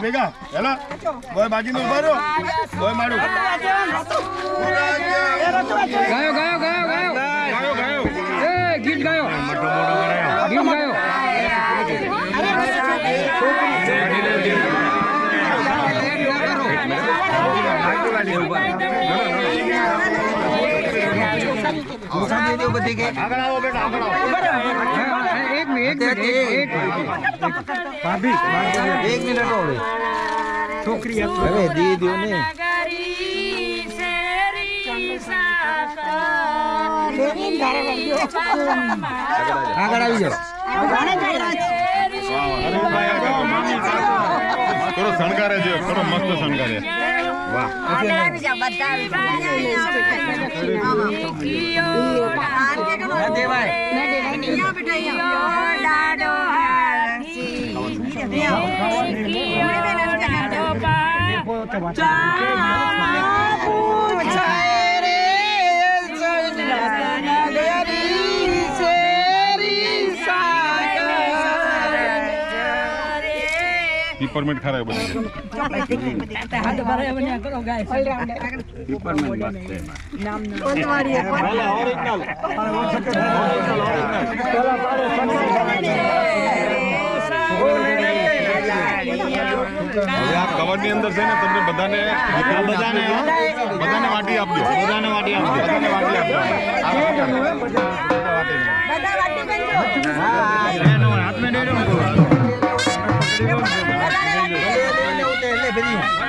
ભેગા hello boy બાજી નું ઉભા રહો બોય મારું ગાયો ગાયો ગાયો ગાયો ગાયો ગાયો એ ગીત ગાયો ગીત ગાયો આગળ આવો બેટા આગળ આવો એક મિનિટ ભાભી 1 મિનિટ ઓળે છોકરી હવે દી દો ને આગળ આવી જાઓ થોડો શણગારે છે થોડો મસ્ત શણગારે વાહ पिपरमेंट खा रहा है बने पिपरमेंट मस्त है नाम ओरिजिनल હવે આ કવર ની અંદર છે ને તમને બધાને વાટી આપજો બધાને વાટી આપજો હાથમાં દે દો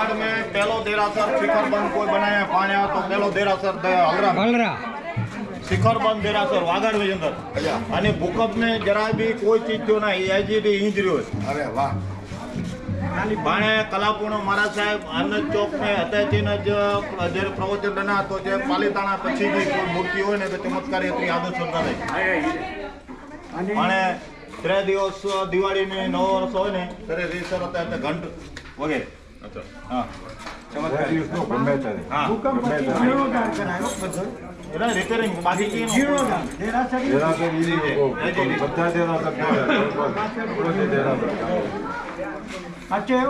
बुकत में पहलो देरासर शिखरबंद कोई बनाया पाण्या तो पहलो देरासर हलरा हलरा शिखरबंद देरासर वागड़ में अंदर અને ભૂકંપ में जरा भी कोई चीज जो ना एजीडी इंजरी हो अरे वाह खाली बाणे कलापूर्ण महाराज साहेब आनंद चौक में हतेથી જ જે પ્રવચન બના તો જે પાલીતાણા પછી જે કોઈ મૂર્તિ હોય ને તો ચમત્કાર એટલી આદત સંતા રહે અને 3 દિવસ દિવાળી ને નવ વર્ષ હોય ને ત્યારે રીસર હતા એટલે ઘંટ વગેરે અચ્છા હા ચમત્કાર દિવસ નો ગમે ત્યારે હા ભૂકંપ પછી જીર્ણોદ્ધાર કરાયો બધો એના રિપેરિંગ બાકી કે જીર્ણોદ્ધાર દેરાસર બધા દેરાસર अच्छे हो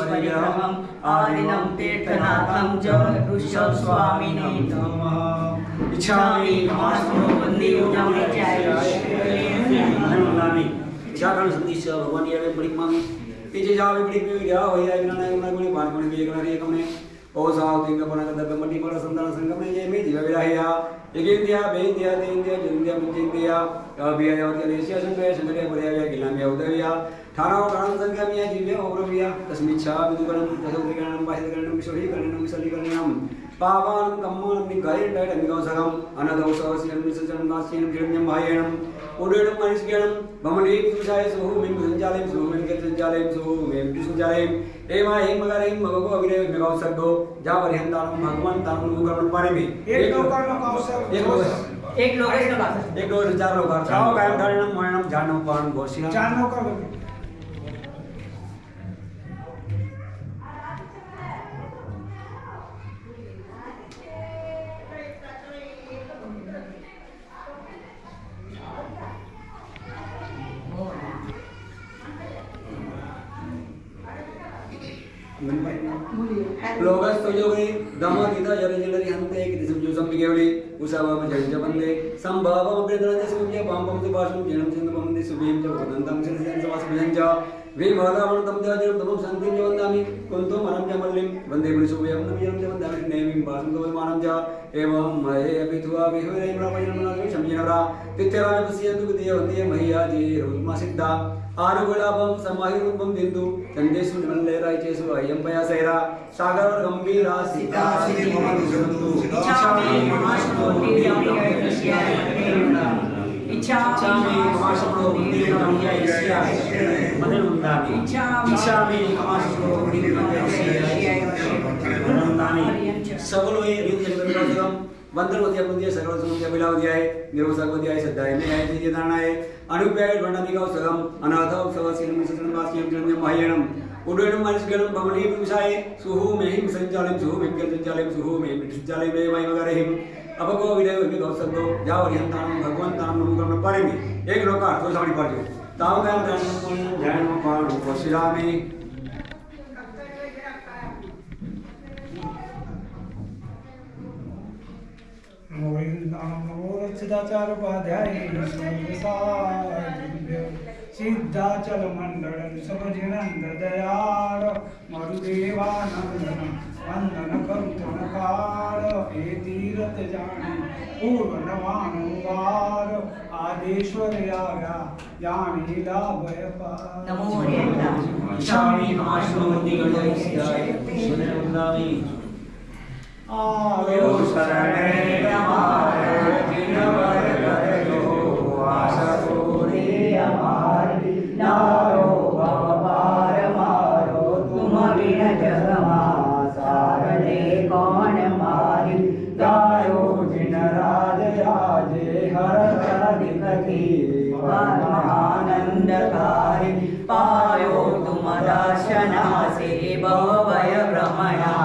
पानी आदिनं तीर्थनाथं च ऋषभ स्वामिने नमः इच्छामि नमस्ते वंदे नमः इच्छाकरण संदेश भगवान ये बड़ी मांग पीछे जावे बड़ी में गया हो या बिना ना कोई बात कोई भी करना है हमने ओ साव दिन का बना कर मल्टी मारा संतान संगम ने ये में जीवा विराया एक इंडिया बे इंडिया दे इंडिया इंडिया में इंडिया अभी आया और एशिया संघ संघ बड़े आया गिला में उदया ठाणा प्राण संख्या में जीवे ओरविया तस्मिच्छा विदुकरणं तदोत्रिकरणं बाह्यकरणं विशोहीकरणं विसलीकरणं पावानं कम्मानं निगायनं निगासगम अनदौसवस्यं विसर्जनं दास्यं गिरण्यं भायेनं उडेडं मनिष्यनं भमणे विषाय सुहुमिं संजालयं सुहुमिं संजालयं सुहुमिं संजालयं एवा एम मगरें मगो अविरे मेगासगो जावरिहंतानं भगवान तानं मुकरणं पारेमि एक लोकर्णं काउसर एक लोक चार लोक चाव गायम धारणं मरणं जानव पान घोषिना जानव का लोगस तो जो गई दमा गीता जरे जरे हंते एक दिसम जो सम बिगेवली उसावा में जल जबंदे संभावम अप्रदरते सुज्ञ पांपम से भाषण जनम सिंह बंदे सुभीम च वदंतम सिंह सवास भजंजा वे भगवान तम जरम तम शांति च वंदामि कुंतो मनम च मल्लिम वंदे पुरुषोयम नमयम च वंदामि नेमिं भाषण तो मानम च एवं महे अपित्वा विहोरे ब्रह्मजन मनसु शम्यनरा तित्यराय पश्यन्तु विद्य वंदे मह्या जी रुमा सिद्धा आरुगुलाभम समाहिरुद्भम बिंदु चंदेशु निमल्ले रायचेसु अयं पयासेरा सागर गंभीरा सीता श्री मोहनसुंदु इच्छामि महाशक्तो इच्छामि महाशक्तो इच्छामि महाशक्तो सबलोए नित्यं वंदनवती अपनदिया सकल समुद्र बिलावदियाय निर्वसगवदियाय सद्दाय में आय जी दानाय अनुप्याय वंदनिकाव सगम अनाथव सवसिनं ससनवास्यं जन्यं महयणं उडयणं मनिष्गणं भवनी विषाय सुहु मेहिं संचालयं सुहु विज्ञान संचालयं सुहु मेहिं संचालयं मे वैमगरेहिं अपगो विदय विगो सद्दो जावरिहंतानं भगवंतानं नमः पारेमि एक लोका तो सामने पाजो तावगाम जयन पाण वशिरामि सिद्धाचार उपाध्याय सिद्धाचल मंडल समझनंद दयाल मरुदेवानंदन वंदन करुतन काल हे तीरथ जाने पूर्व नवानुवार आदि ईश्वर्यागा यानि लाभयपा नमो रेता इच्छामि महाश्रवन्ति गणेशाय सुनंदामि आयो शरणे हमारे जिनवर करजो आसरो रे हमारी नारो भवपार मारो तुम बिन जगमा सारणे कौन मारी गायो जिन राज राजे हर अधिपति परमानंदकारी पायो तुम दर्शना से भवभय भ्रमणा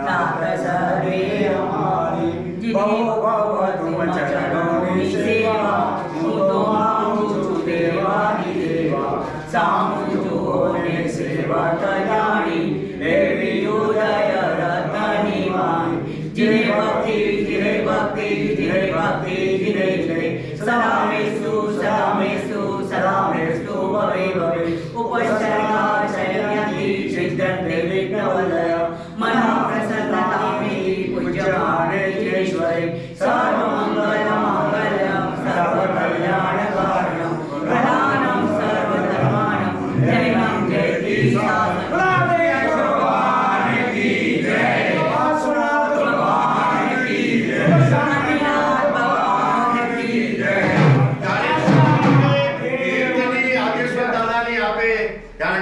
नाथ सर्वे हमारी जिन्हें भव तुम चरणों में सेवा मुतो मामुचु देवानि देवा सामुचु होने सेवा कल्याणी देवी उदय रतनिवाणी जिन्हें भक्ति जिन्हें भक्ति जिन्हें भक्ति जिन्हें जिन्हें सदामेस्तु सदामेस्तु सदामेस्तु भवे भवे उपस्थिता शयनयन्ति चित्रन्ते विघ्नवलय मना प्रसन्नतामि पूज्यमाने जयेश्वरे सर्वमङ्गलमाङ्गल्यं सर्वकल्याणकारणं प्रधानं सर्वधर्माणं जयं जयति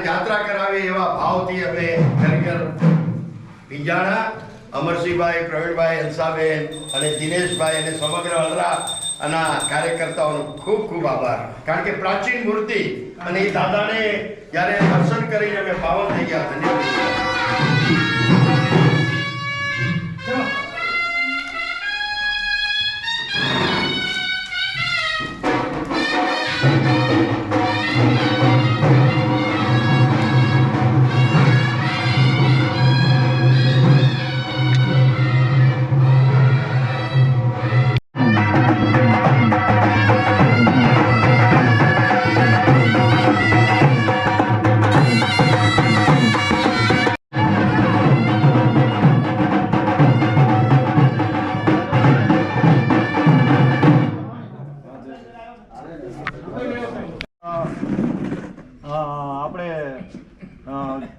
યાત્રા કરાવી એવા ભાવથી અમે ખરેખર પિંજાણા અમરસિંહભાઈ, પ્રવીણભાઈ, હંસાબેન અને દિનેશભાઈ અને સમગ્ર હલરાના કાર્યકર્તાઓનો ખૂબ ખૂબ આભાર. કારણ કે પ્રાચીન મૂર્તિ અને એ દાદાને જ્યારે દર્શન કરીને અમે પાવન થઈ ગયા. ધન્યવાદ.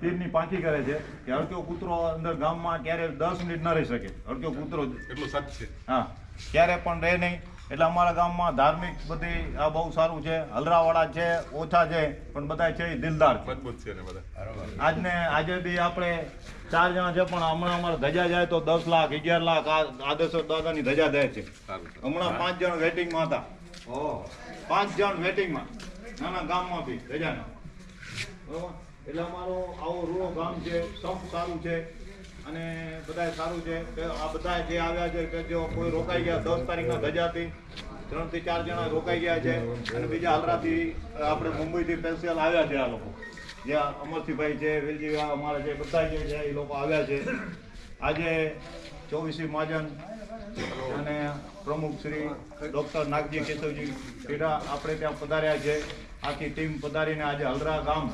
તીરની પાંખી કરે છે કે હડક્યો કૂતરો અંદર ગામમાં ક્યારે 10 મિનિટ ન રહી શકે. હડક્યો કૂતરો એટલું સચ છે, હા, ક્યારે પણ રહે નહીં. એટલે અમારા ગામમાં ધાર્મિક બધી આ બહુ સારું છે. હલરાવાળા છે, ઓછા છે, પણ બધા છે એ દિલદાર મજબૂત છે. આજે બી આપણે 4 જણા છે, પણ હમણાં અમારે ધજા જાય તો 10 લાખ 11 લાખ આદેશ્વર દાદાની ધજા જાય છે. હમણાં 5 જણ વેટિંગમાં હતા. 5 જણ વેટિંગમાં નાના ગામમાં બી ધજાના. બરોબર. એટલે અમારો આવો રૂળો ગામ છે, સંપ સારું છે અને બધાય સારું છે. આ બધા જે આવ્યા છે કે જો કોઈ રોકાઈ ગયા 10 તારીખના ધજાથી 3 થી 4 જણા રોકાઈ ગયા છે અને બીજા હલરાથી આપણે મુંબઈથી સ્પેશિયલ આવ્યા છે. આ લોકો જે અમરસિંહભાઈ છે, વેલજી અમારા જે બધા જે છે એ લોકો આવ્યા છે. આજે 24 મહાજન અને પ્રમુખ શ્રી ડૉક્ટર નાગજી કેશવજી પીડા આપણે ત્યાં પધાર્યા છે. આખી ટીમ પધારીને આજે હલરા ગામ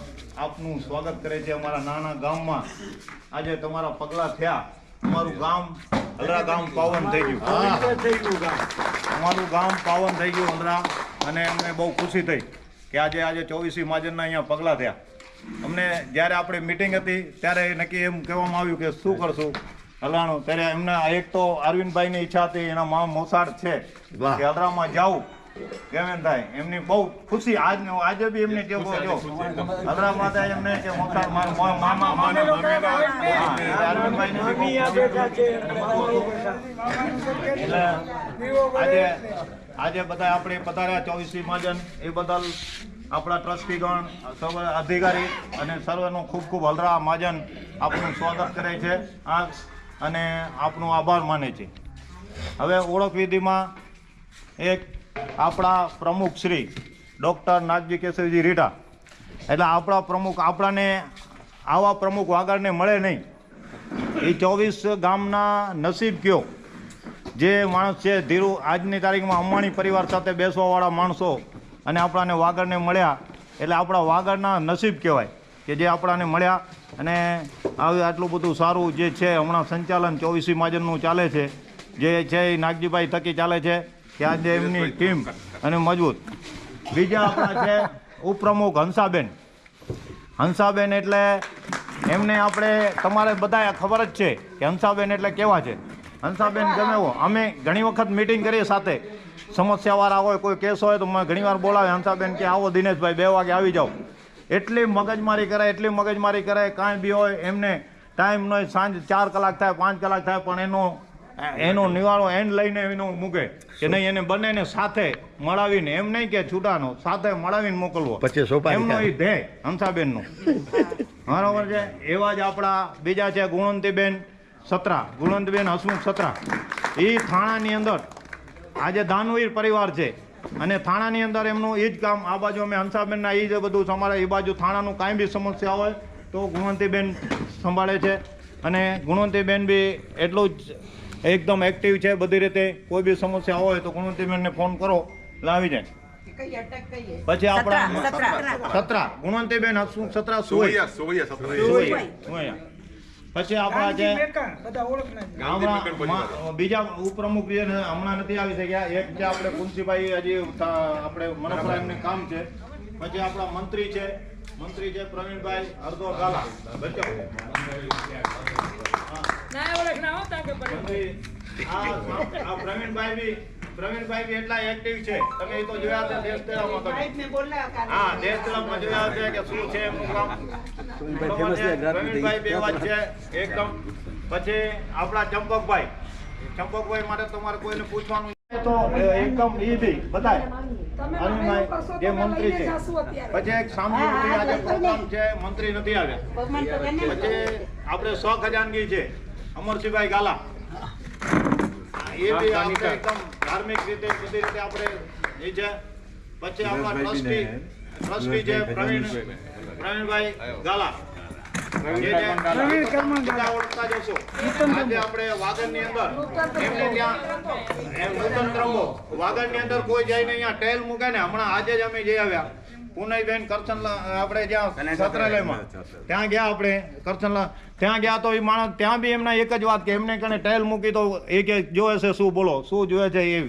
આપનું સ્વાગત કરે છે. અમારા નાના ગામમાં આજે તમારા પગલાં થયા, અમારું ગામ હલરા ગામ પાવન થઈ ગયું. અમારું ગામ પાવન થઈ ગયું હલરા, અને અમને બહુ ખુશી થઈ કે આજે 24 મહાજનના અહીંયા પગલાં થયા. અમને જ્યારે આપણે મિટિંગ હતી ત્યારે નક્કી એમ કહેવામાં આવ્યું કે શું કરશું હલરાનું. ત્યારે એમના એક તો અરવિંદભાઈની ઈચ્છા હતી, એના મામ મોસાળ છે કે હલરામાં જાવું કેમ થાય. એમની બહુ ખુશી આજે બી એમને કેવું જો હલરા માતા એમને કે મોસાળ મારા મામા અરવિંદભાઈ એટલે આજે બધા આપણે પધાર્યા 24 મહાજન એ બદલ આપણા ટ્રસ્ટીગણ, સર્વ અધિકારી અને સર્વનો ખૂબ ખૂબ હલરા મહાજન આપનું સ્વાગત કરે છે અને આપનો આભાર માને છે. હવે ઓળખ વિધિમાં એક આપણા પ્રમુખ શ્રી ડૉક્ટર નાગજી કેશવજી રીટા, એટલે આપણા પ્રમુખ, આપણાને આવા પ્રમુખ વાગડને મળે નહીં. એ 24 ગામના નસીબ કયો જે માણસ છે ધીરુ, આજની તારીખમાં અંબાણી પરિવાર સાથે બેસવાવાળા માણસો અને આપણાને વાગડને મળ્યા એટલે આપણા વાગડના નસીબ કહેવાય કે જે આપણાને મળ્યા. અને આટલું બધું સારું જે છે હમણાં સંચાલન 24 મહાજનનું ચાલે છે, જે છે એ નાગજીભાઈ થકી ચાલે છે કે આજે એમની ટીમ અને મજબૂત બીજા આપણા છે ઉપપ્રમુખ હંસાબેન એટલે એમને આપણે તમારે બધા ખબર જ છે કે હંસાબેન એટલે કેવા છે. હંસાબેન ગમે એવો અમે ઘણી વખત મિટિંગ કરીએ સાથે, સમસ્યાવાળા હોય કોઈ કેસ હોય તો મને ઘણીવાર બોલાવે હંસાબેન કે આવો દિનેશભાઈ 2 વાગે આવી જાઓ. એટલી મગજમારી કરે કાંઈ બી હોય એમને ટાઈમ નહીં, સાંજ 4 કલાક થાય 5 કલાક થાય પણ એનો નિવાળો એન્ડ લઈને એનું મૂકે કે નહીં, એને બંનેને સાથે મળાવીને, એમ નહીં કે છૂટાનો, સાથે મળાવીને મોકલવો એમનો એ ધ્યેય હંસાબેનનું. બરાબર છે. એવા જ આપણા બીજા છે ગુણવંતીબેન હસમુખ સત્રા. એ થાણાની અંદર આજે દાનવીર પરિવાર છે અને થાણાની અંદર એમનું એ જ કામ. આ બાજુ અમે હંસાબેનના એ જ બધું સંભાળે. એ બાજુ થાણાનું કાંઈ બી સમસ્યા હોય તો ગુણવંતીબેન સંભાળે છે અને ગુણવંતીબેન બી એટલું જ એકદમ એક્ટિવ છે બધી રીતે. કોઈ બી સમસ્યા હોય તો ગુણવંતીબેનને ફોન કરો એટલે આવી જાય. પછી આપણા સત્રા ગુણવંતીબેન હસમુખ સત્રા સુવૈયા. પછી આપણા છે બીજા ઉપપ્રમુખ હમણાં નથી આવી શક્યા. એક છે આપણે કુંસીભાઈ, હજી આપણે મનપરા એમને કામ છે. પછી આપણા મંત્રી છે પ્રવીણભાઈ અર્ધો ગાલા. પ્રવીણભાઈ બી એટલા એક્ટિવ છે. તમે એ તો જોયા છે દેશ તેડામાં. હા, દેશ તેડામાં જોયા છે કે શું છે એમનું કામ. પ્રવીણભાઈ બે વાત છે એકદમ. પછી આપણા ચંપકભાઈ માટે તમારે કોઈને પૂછવાનું તો એકદમ ઈ બી બતાય. અરુણભાઈ જે મંત્રી છે. પછી એક સામૂહિક આજે પ્રોગ્રામ છે, મંત્રી નથી આવ્યા. પછી આપણે ખજાનગી છે અમરસિંહભાઈ ગાલા. એ બી આપણે એકદમ ધાર્મિક રીતે બધી રીતે આપણે એ છે. પછી આપણા ટ્રસ્ટી છે પ્રવીણભાઈ ગાલા. ઓળખતા જશો. આજે આપણે વાગડની અંદર એમને ત્યાં નૂતન ત્રંબો વાગડની અંદર કોઈ જઈને અહીંયા ટેલ મૂકે ને. હમણાં આજે જ અમે જઈ આવ્યા પુનઈબેન કરસનલા, આપણે જ્યાં છત્રાલયમાં ત્યાં ગયા. આપણે કરસનલા ત્યાં ગયા તો એ માણસ ત્યાં બી એમના એક જ વાત કે એમને કને ટેલ મૂકી તો એ કે જોવે છે શું બોલો શું જોવે છે. એ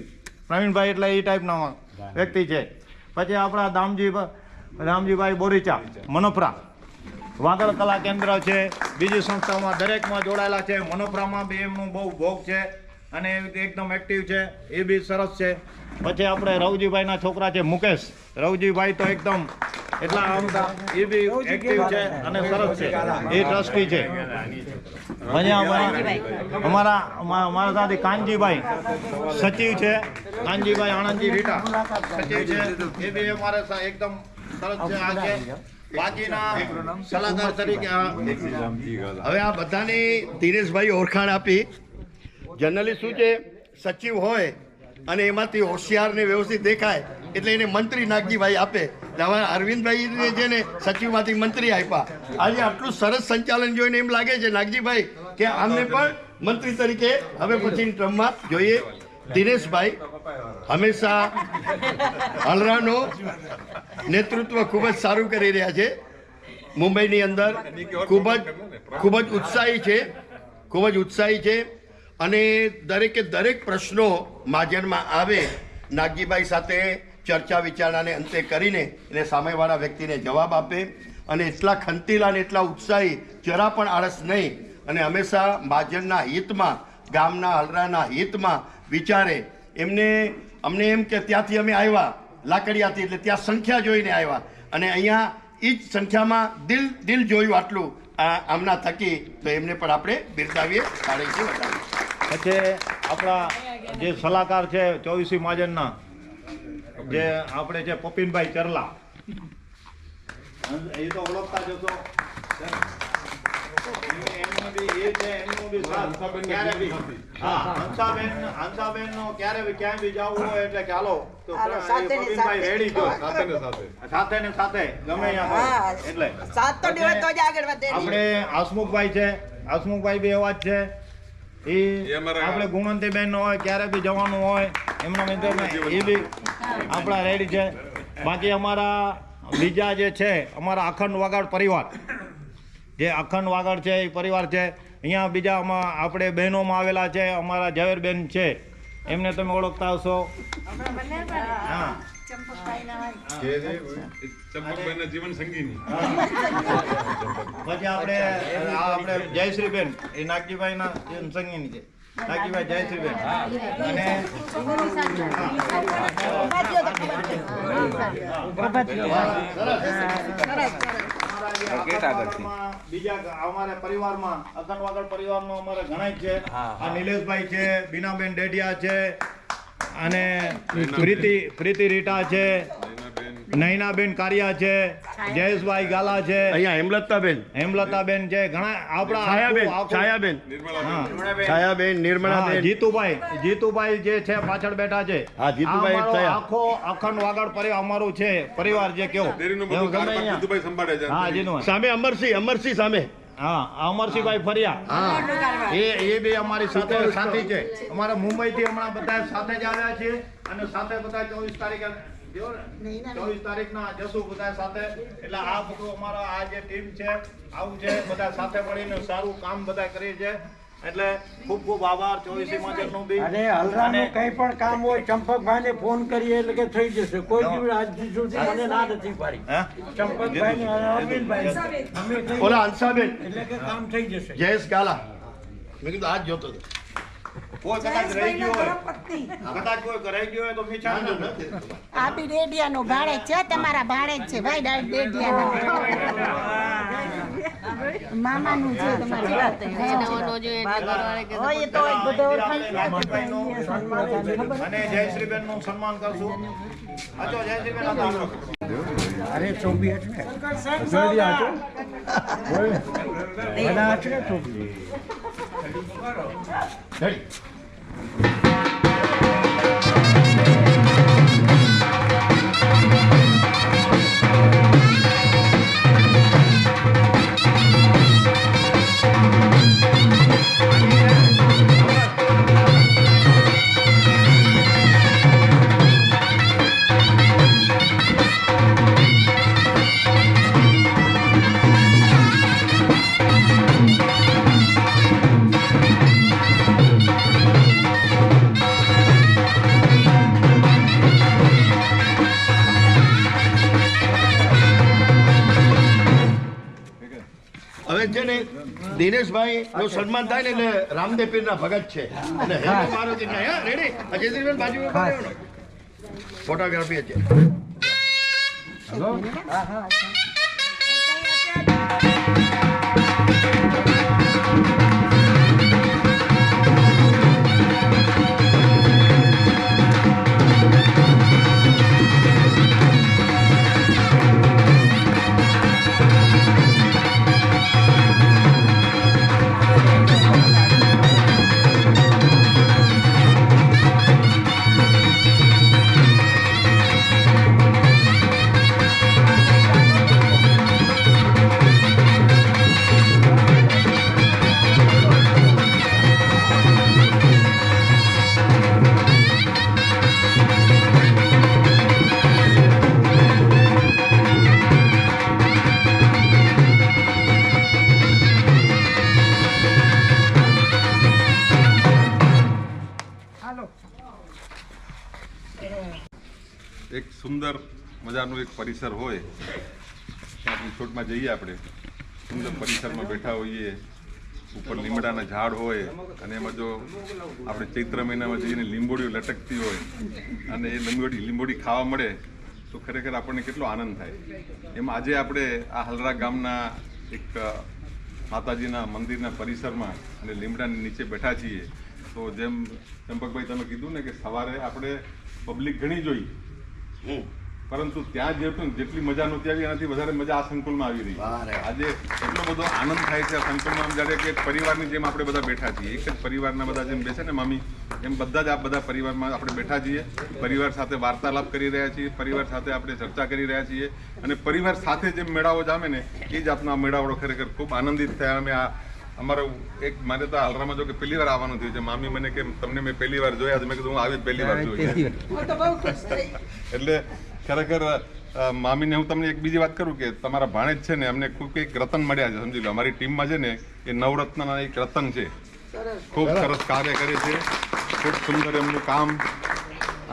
પ્રવીણભાઈ એટલે એ ટાઈપના વ્યક્તિ છે. પછી આપણા દામજીભાઈ બોરીચા મનોફરા વાગડ કલા કેન્દ્ર છે. બીજી સંસ્થામાં દરેકમાં જોડાયેલા છે. મનોફરામાં બી એમનું બહુ ભોગ છે અને એકદમ એક્ટિવ છે. એ બી સરસ છે. પછી આપણે રવજીભાઈના છોકરા છે મુકેશ. રવજીભાઈ તો એકદમ એટલા આમદા એ બી એક્ટિવ છે અને સરસ છે. એ ટ્રસ્ટી છે. અમારા સાથે કાનજીભાઈ સચિવ છે. કાનજીભાઈ આણંદજી રીટા સચિવ છે. એ બી અમારે એકદમ સરસ છે. આ છે બાકીના સલાહકાર તરીકે. હવે આ બધાની દિનેશભાઈ ઓળખાણ આપી. જનરલી શું છે, સચિવ હોય અને એમાંથી હોશિયાર ને વ્યવસ્થિત દેખાય એટલે એને મંત્રી નાગજીભાઈ આપે. હવે અરવિંદભાઈ છે ને સચિવમાંથી મંત્રી આપ્યા. આજે આટલું સરસ સંચાલન જોઈને એમ લાગે છે નાગજીભાઈ કે આમને પણ મંત્રી તરીકે હવે પછીની ટર્મમાં જોઈએ. દિનેશભાઈ હંમેશા હલરાનું નેતૃત્વ ખૂબ જ સારું કરી રહ્યા છે. મુંબઈની અંદર ખૂબ જ ઉત્સાહી છે અને દરેક પ્રશ્નો માજનમાં આવે નાગજીભાઈ સાથે ચર્ચા વિચારણાને અંતે કરીને એને સામેવાળા વ્યક્તિને જવાબ આપે અને એટલા ખંતીલા અને એટલા ઉત્સાહી, જરા પણ આળસ નહીં અને હંમેશા મહાજનના હિતમાં, ગામના હલરાના હિતમાં વિચારે. અમને એમ કે ત્યાંથી અમે આવ્યા લાકડિયાથી એટલે ત્યાં સંખ્યા જોઈને આવ્યા અને અહીંયા એ જ સંખ્યામાં દિલ જોયું આટલું આમના થકી, તો એમને પણ આપણે બિરદાવીએ. પછી આપણા જે સલાહકાર છે 24 મહાજનના જે આપણે છે પપિનભાઈ ચરલા. એ તો ઓળખતા જશો. હંસાબેન ક્યારે બી જવું હોય એટલે ચાલો પપિનભાઈ રેડી જો સાથે ને સાથે ગમે એટલે. આપણે હસમુખભાઈ છે. હસમુખભાઈ બી એવા જ છે. એ આપણે ગુણવંતીબેન હોય ક્યારે બી જવાનું હોય એમના મિત્રોને એ બી આપણા રેડી છે. બાકી અમારા બીજા જે છે અમારા અખંડ વાગડ પરિવાર, જે અખંડ વાગડ છે એ પરિવાર છે. અહીંયા બીજા આપણે બહેનોમાં આવેલા છે. અમારા ઝવેરબેન છે, એમને તમે ઓળખતા હશો. હા, ચંપકભાઈના જીવન સંગીની પછી આપણે જયશ્રીબેન એ નાગજીભાઈના જીવન સંગીની છે. નાગજીભાઈ જયશ્રીબેન અને બીજા અમારા પરિવારમાં અખંડવાગડ પરિવારમાં અમારે ઘણા જ છે. આ નિલેશભાઈ છે, બીનાબેન ડેડિયા છે, અને પ્રીતિ રીટા છે, નૈનાબેન કારિયા છે, જયેશભાઈ ગાલા છે, અહીંયા હેમલતાબેન છે, ઘણા આપણા છાયાબેન નિર્મળાબેન જીતુભાઈ જે છે પાછળ બેઠા છે. હા, જીતુભાઈ આ અમારો છાયા. આખો અખંડ વાગડ પરિવાર અમારું છે પરિવાર જે કેવો ડેરીનું બધું કારભાર જીતુભાઈ સંભાળે છે. હા જીતુભાઈ સામે અમરસિંહ સામે હા અમરસિંહભાઈ ફરિયા એ બી અમારી સાથે સાથી છે. અમારા મુંબઈથી હમણાં બધા સાથે જ આવ્યા છે અને સાથે બધા 24 તારીખે 24 તારીખના જશું બધા સાથે. એટલે આ બધું અમારા આ જે ટીમ છે આવું છે, બધા સાથે મળીને સારું કામ બધા કરીએ છે. એટલે ખૂબ ખૂબ આભાર 24 માજરનું બી. અને હલરાનું કંઈ પણ કામ હોય ચંપકભાઈને ફોન કરીએ એટલે કે થઈ જશે. કોઈ દિવસ આજ સુધી મને ના નથી પાડી. ચંપકભાઈને અને અરવિંદભાઈ અમે કહીએ ઓલા હંસાબેન એટલે કે કામ થઈ જશે. જયેશ ગાલા મેં કીધું આજ જોતો હતો. કોઈ કદાચ રહી ગયો હોય તો મીઠા આ બી ડેડિયાનો ભાડે છે, તમારા ભાડે જ છે ભાઈ. ડેડિયાના મામાનું છે તમારા. હોય તો બધો અને જયશ્રીબેન નું સન્માન કરશું. અચો જયશ્રીબેન અરે ચોબી હશે ને જલ્દી આજો બધા હશે ને ચોબી હવે છે ને દિનેશભાઈ નું સન્માન થાય ને એટલે રામદેવ પીર ના ભગત છે અને હેમુ મારુતિ ના. હા રેડી અજયશ્રીબેન બાજુ ફોટોગ્રાફી છે. એક સુંદર મજાનું એક પરિસર હોય ત્યાં રિસોર્ટમાં જઈએ આપણે સુંદર પરિસરમાં બેઠા હોઈએ, ઉપર લીમડાના ઝાડ હોય અને એમાં જો આપણે ચૈત્ર મહિનામાં જઈને લીંબોડીઓ લટકતી હોય અને એ લીંબોડી ખાવા મળે તો ખરેખર આપણને કેટલો આનંદ થાય. એમ આજે આપણે આ હલરા ગામના એક માતાજીના મંદિરના પરિસરમાં અને લીમડાની નીચે બેઠા છીએ. તો જેમ ચંપકભાઈ તમે કીધું ને કે સવારે આપણે પબ્લિક ઘણી જોઈ, પરંતુ ત્યાં જેટલી મજા નહોતી આવી એનાથી વધારે મજા આ સંકુલમાં આવી રહી. આજે એટલો બધો આનંદ થાય છે આ સંકુલમાં, જ્યારે કે પરિવારની જેમ આપણે બધા બેઠા છીએ. એક જ પરિવારના બધા જેમ બેસે ને મામી, એમ બધા જ આ બધા પરિવારમાં આપણે બેઠા છીએ. પરિવાર સાથે વાર્તાલાપ કરી રહ્યા છીએ, પરિવાર સાથે આપણે ચર્ચા કરી રહ્યા છીએ અને પરિવાર સાથે જેમ મેળાવો જામે ને એ જાતનો આ મેળાવડો ખરેખર ખૂબ આનંદિત થયા. અમે આ અમારો એક મારે તો હાલરામાં જો કે પહેલી વાર આવવાનું થયું છે. મામી મને કે તમને મેં પહેલી વાર જોયા, મેં કીધું હું આવી પહેલી વાર જોઈ. એટલે ખરેખર મામીને હું તમને એક બીજી વાત કરું કે તમારા ભાણેજ છે ને અમને ખૂબ એક રતન મળ્યા છે. સમજી લો અમારી ટીમમાં છે ને એ નવરત્નના એક રતન છે. ખૂબ સરસ કાર્ય કરે છે, ખૂબ સુંદર એમનું કામ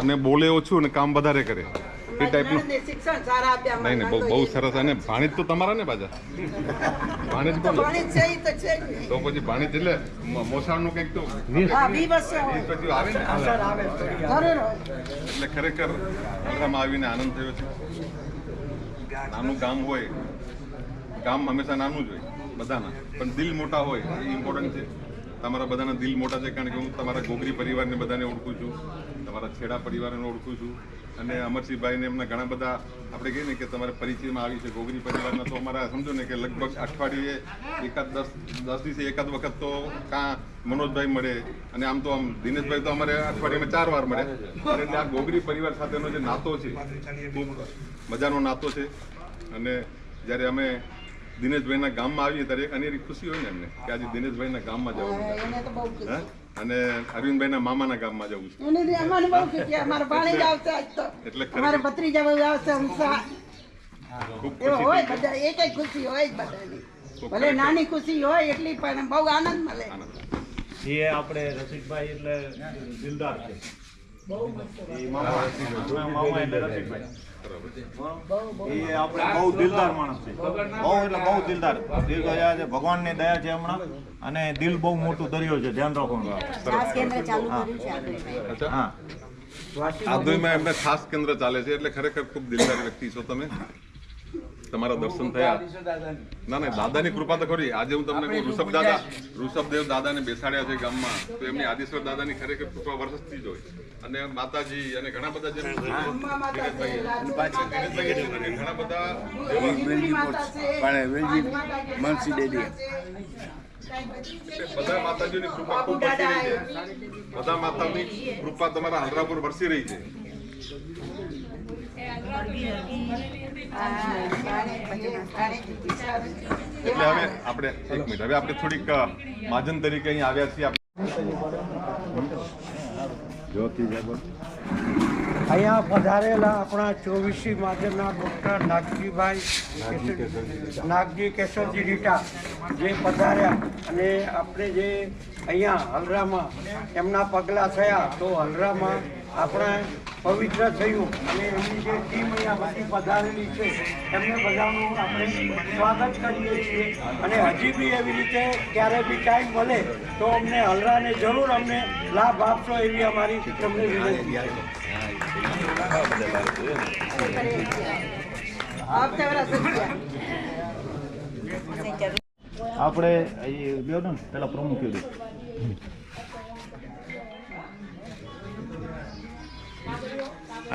અને બોલે ઓછું અને કામ વધારે કરે. એ ટાઈપનું શિક્ષણ સારા આપ્યા નહીં નહીં બહુ સરસ. અને ભાણેજ તો તમારા ને પાછા ભાણેજ કોણ તો પછી ભાણેજ એટલે મોસાળનું કંઈક તો પછી આવે ને એટલે ખરેખર અલરામાં આવીને આનંદ થયો છે. નાનું ગામ હોય, ગામ હંમેશા નાનું જ હોય બધાના, પણ દિલ મોટા હોય એ ઇમ્પોર્ટન્ટ છે. તમારા બધાના દિલ મોટા છે કારણ કે હું તમારા ગોગરી પરિવારને બધાને ઓળખું છું, તમારા છેડા પરિવારને ઓળખું છું, અને અમરસિંહભાઈને એમના ઘણા બધા આપણે કહીએ ને કે તમારે પરિચયમાં આવી છે ગોગરી પરિવારના. તો અમારા સમજો ને કે લગભગ અઠવાડિયે એકાદ 10 દિવસે એકાદ વખત તો કાં મનોજભાઈ મળે, અને આમ તો આમ દિનેશભાઈ તો અમારે અઠવાડિયામાં 4 વાર મળે. એટલે આ ગોગરી પરિવાર સાથેનો જે નાતો છે ખૂબ મજાનો નાતો છે. અને જ્યારે અમે દિનેશભાઈના ગામમાં આવીએ ત્યારે એક અનેરી ખુશી હોય ને એમને કે આજે દિનેશભાઈના ગામમાં જવાનું છે, અને અરવિંદભાઈના મામાના ગામમાં જવું છે. એટલે ભલે નાની ખુશી હોય એટલી પણ બહુ આનંદ મળે. એ આપણે રસિકભાઈ એટલે દિલદાર છે. મામા એટલે રસિકભાઈ એ આપણે બહુ દિલદાર માણસ છે. બહુ એટલે બહુ દિલદાર. ભગવાનની દયા છે હમણાં, અને દિલ બહુ મોટું દરિયો છે, ધ્યાન રાખવાનું. આદોઈમાં એમને ખાસ કેન્દ્ર ચાલે છે. એટલે ખરેખર ખૂબ દિલદાર વ્યક્તિ છો તમે. તમારા દર્શન થયા. ના ના, દાદાની કૃપા તો ખરી. આજે હું તમને કહું, ઋષભદેવ દાદાને બેસાડ્યા છે ગામમાં, તો એમની આદેશ્વર દાદાની ખરેખર કૃપા વર્ષથી જ હોય. અને માતાજી અને ઘણા બધા જે ઘણા બધા બધા માતાજીની કૃપા ખૂબ વરસી રહી છે. બધા માતાની કૃપા તમારા હલરા પર વરસી રહી છે. એટલે હવે આપણે એક મિનિટ, હવે આપણે થોડીક મહાજન તરીકે અહીં આવ્યા છીએ. અહીંયા પધારેલા આપણા 24 માધ્યમના ડૉક્ટર નાગજી કેશવજી રીટા જે પધાર્યા, અને આપણે જે અહીંયા હલરામાં એમના પગલાં થયા, તો હલરામાં આપણે પવિત્ર થયું. અને એમની જે ટીમ અહીંયા બધી પધારેલી છે એમને બધાનું આપણે સ્વાગત કરીએ છીએ. અને હજી બી એવી રીતે ક્યારે બી ટાઈમ મળે તો અમને હલરાને જરૂર અમને લાભ આપશો એવી અમારી તમને વિનંતી છે. આપણે પેલા પ્રમુખ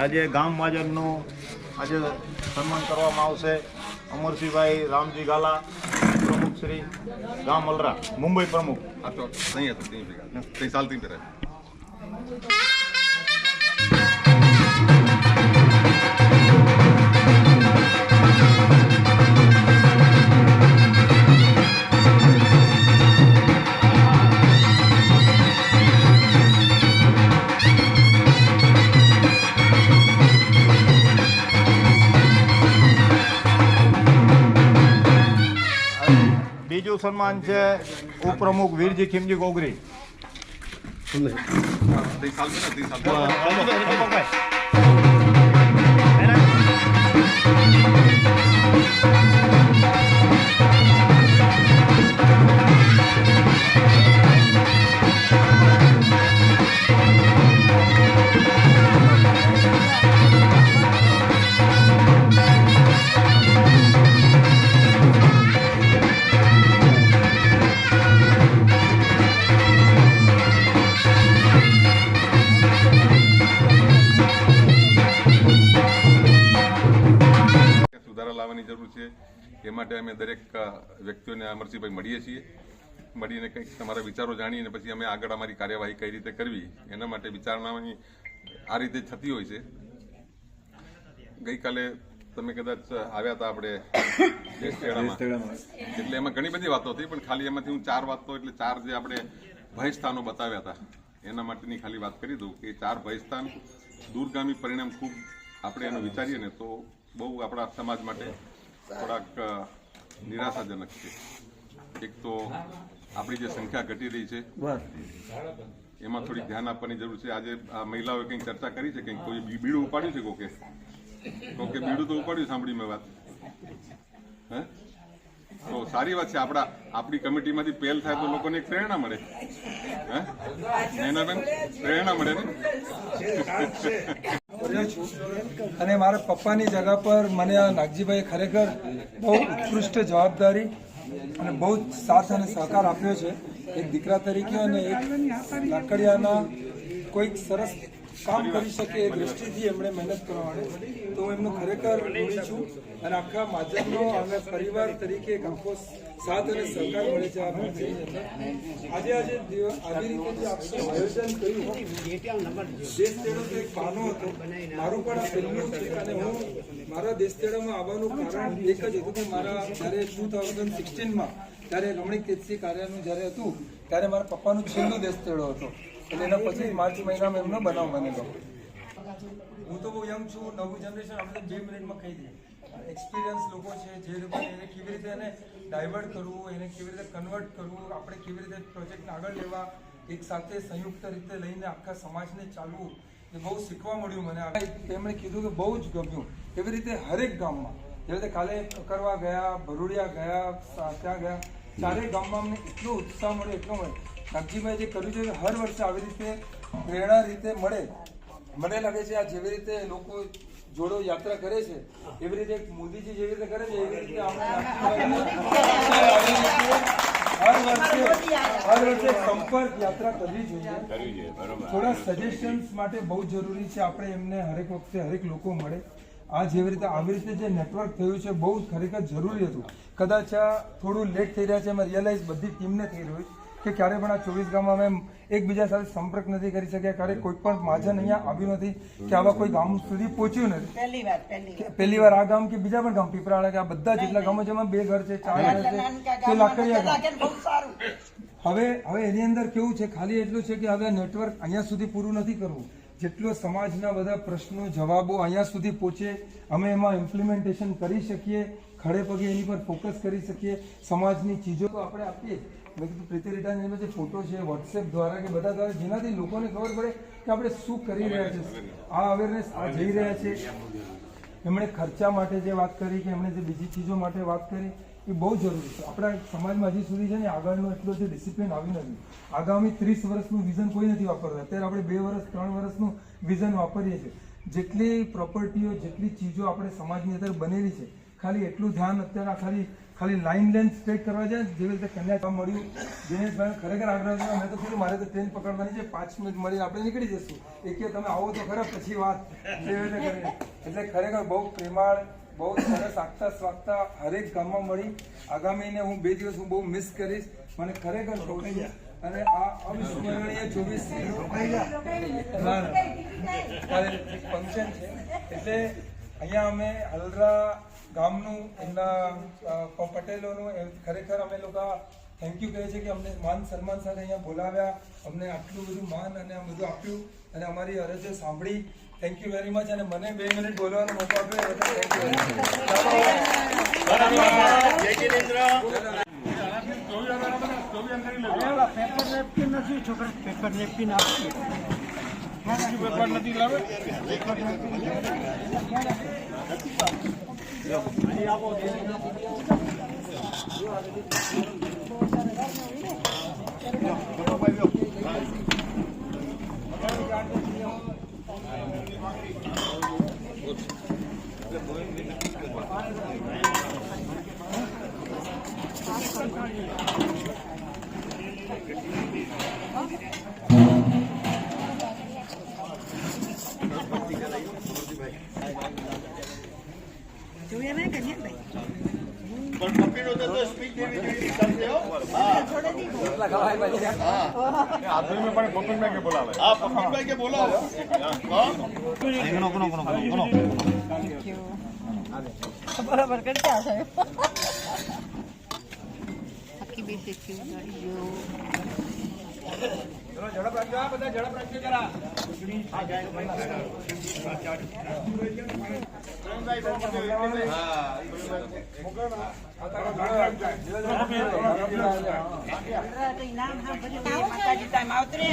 આજે ગામ મહાજનનું આજે સન્માન કરવામાં આવશે. અમરસિંહભાઈ રામજી ગાલા, પ્રમુખ શ્રી ગામ અલરા, મુંબઈ પ્રમુખ. આ તો નહીં હતું, કઈ સાલથી પહેરાય. બીજું સન્માન છે ઉપપ્રમુખ વીરજી ખીમજી ગોગરી. જરૂર છે. એ માટે અમે દરેક વ્યક્તિઓને અમરસિંહભાઈ મળીએ છીએ. મળીને કંઈક તમારા વિચારો જાણીને પછી અમે આગળ અમારી કાર્યવાહી કઈ રીતે કરવી એના માટે વિચારણાની આ રીતે થતી હોય છે. ગઈકાલે તમે કદાચ આવ્યા હતા આપણે એટલે એમાં ઘણી બધી વાતો હતી, પણ ખાલી એમાંથી હું 4 વાતો એટલે 4 જે આપણે ભયસ્થાનો બતાવ્યા હતા એના માટેની ખાલી વાત કરી દઉં કે 4 ભયસ્થાન દૂરગામી પરિણામ ખૂબ આપણે એનું વિચારીએ ને તો બહુ આપણા સમાજ માટે થોડાક નિરાશાજનક છે. એક તો આપણી જે સંખ્યા ઘટી રહી છે એમાં થોડીક ધ્યાન આપવાની જરૂર છે. આજે આ મહિલાઓએ કંઈક ચર્ચા કરી છે, કંઈક કોઈ બીડું ઉપાડ્યું છે કોકે તો કે બીડું તો ઉપાડ્યું સાંભળી મેં વાત. હે તો સારી વાત છે. આપણી કમિટીમાંથી પહેલ થાય તો લોકોને એક પ્રેરણા મળે. હે નૈનાબેન, પ્રેરણા મળે ને. અને મારા પપ્પાની જગા પર મને આ નાગજીભાઈ ખરેખર બહુ ઉત્કૃષ્ટ જવાબદારી અને બહુ સાથ અને સહકાર આપ્યો છે એક દીકરા તરીકે, અને એક લાકડિયાના કોઈક સરસ કામ કરી શકે એ દૃષ્ટિથી એમણે મહેનત કરવાની. તો હું એમનો ખરેખર ઋણી છું અને આખા માધ્યમનો અમે પરિવાર તરીકે એક આખો સાથ અને સહકાર મળે છે. આજે આવી રીતે જે આપણે આયોજન કર્યું, દેશ તેડો તો એક બહાનો હતો, મારું પણ આ પહેલું છે. અને હું મારા દેશ તેડામાં આવવાનું કારણ એક જ હતું કે મારા જ્યારે 2016માં ત્યારે રમણીક તેજસી કાર્યનું જ્યારે હતું ત્યારે મારા પપ્પાનું છેલ્લું દેશ તેડો હતો. એટલે એના પછી માર્ચ મહિનામાં એમનો બનાવ બનેલો. હું તો બહુ યંગ છું, નવું જનરેશન આપણે 2 મિનિટમાં કહી દઈએ. એક્સપિરિયન્સ લોકો છે જે લોકો એને કેવી રીતે એને ડાયવર્ટ કરવું, એને કેવી રીતે કન્વર્ટ કરવું, આપણે કેવી રીતે પ્રોજેક્ટને આગળ લેવા, એક સાથે સંયુક્ત રીતે લઈને આખા સમાજને ચાલવું, એ બહુ શીખવા મળ્યું મને. એમણે કીધું કે બહુ જ ગમ્યું. એવી રીતે હરેક ગામમાં, જેવી રીતે કાલે કકરવા ગયા, ભરૂડિયા ગયા, ત્યાં ગયા, ચારેય ગામમાં અમને એટલો ઉત્સાહ મળ્યો, એટલો મળે. નાગજીભાઈ જે કર્યું છે હર વર્ષે આવી રીતે પ્રેરણા રીતે મળે. મને લાગે છે આ જેવી રીતે લોકો જોડો યાત્રા કરે છે એવી રીતે મોદીજી જેવી રીતે કરે છે એવી રીતે આપણે હર વર્ષે સંપર્ક યાત્રા કરવી જોઈએ. થોડા સજેશન્સ માટે બહુ જરૂરી છે. આપણે એમને હરેક વખતે હરેક લોકો મળે. આ જેવી રીતે આવી રીતે જે નેટવર્ક થયું છે બહુ ખરેખર જરૂરી હતું. કદાચ આ થોડું લેટ થઈ રહ્યા છે, એમાં રિયલાઇઝ બધી ટીમને થઈ રહ્યું કે ક્યારે પણ આ 24 ગામમાં અમે એકબીજા સાથે સંપર્ક નથી કરી શક્યા, ક્યારે કોઈ પણ મહાજન અહીંયા આવ્યું નથી કે આવા કોઈ ગામ સુધી પહોંચ્યું નથી. પહેલી વાર આ ગામ કે બીજા પણ ગામ પીપળાળા કે આ બધા જેટલા ગામો છે એમાં 2 ઘર છે, 4 ઘર છે, તે લાકડિયા ગામ. હવે એની અંદર કેવું છે, ખાલી એટલું છે કે હવે નેટવર્ક અહીંયા સુધી પૂરું નથી કરવું. જેટલો સમાજના બધા પ્રશ્નો જવાબો અહીંયા સુધી પહોંચે, અમે એમાં ઇમ્પ્લિમેન્ટેશન કરી શકીએ, ખડે પગે એની પર ફોકસ કરી શકીએ, સમાજની ચીજો તો આપણે આપીએ. મેં કીધું પ્રીતિ રીટાના જે ફોટો છે વોટ્સએપ દ્વારા કે બધા દ્વારા, જેનાથી લોકોને ખબર પડે કે આપણે શું કરી રહ્યા છીએ, આ અવેરનેસ આ જઈ રહ્યા છે. એમણે ખર્ચા માટે જે વાત કરી કે એમણે જે બીજી ચીજો માટે વાત કરી એ બહુ જરૂરી છે. આપણા સમાજમાં હજી સુધી છે ને આગળનું એટલું જે ડિસિપ્લિન આવ્યું નથી. આગામી 30 વર્ષનું વિઝન કોઈ નથી વાપરતા. અત્યારે આપણે 2 વર્ષ 3 વર્ષનું વિઝન વાપરીએ છીએ. જેટલી પ્રોપર્ટીઓ, જેટલી ચીજો આપણે સમાજની અંદર બનેલી છે, ખાલી એટલું ધ્યાન અત્યારે ખાલી લાઇન લેન્થ સ્ટ્રેટ કરવા જાય. જેવી રીતે કન્યા મળ્યું, દિનેશભાઈ ખરેખર આગ્રહ છે. મેં તો કીધું મારે તો ટ્રેન પકડવાની છે, 5 મિનિટ મળી આપણે નીકળી જશું. એ કે તમે આવો તો ખરા પછી વાત એવી રીતે કરીને. એટલે ખરેખર બહુ પ્રેમાળ, બહુ સરસ આગતા સ્વાગતા હરેક ગામમાં મળી. આગામીને હું 2 દિવસ હું બહુ મિસ કરીશ. મને ખરેખર બહુ છે. અને આ અવિસ્મરણીય 24 ફંક્શન છે. એટલે અહીંયા અમે હલરા ગામનું એમના પટેલોનું ખરેખર અમે લોકો થેન્ક યુ કહે છે કે અમને માન સન્માન સાથે અહીંયા બોલાવ્યા, અમને આટલું બધું માન અને આ બધું આપ્યું અને અમારી અરજો સાંભળી. Thank you very much. અને મને 2 મિનિટ બોલવાનો મોકો આપ્યો. થેન્ક યુ વેરી બરાબર કરતા સાહેબ. આખી બેસે છે ઝડપ રાખજો, બધા ઝડપ રાખજો જરા. માતાજી ટાઈમ આવતરે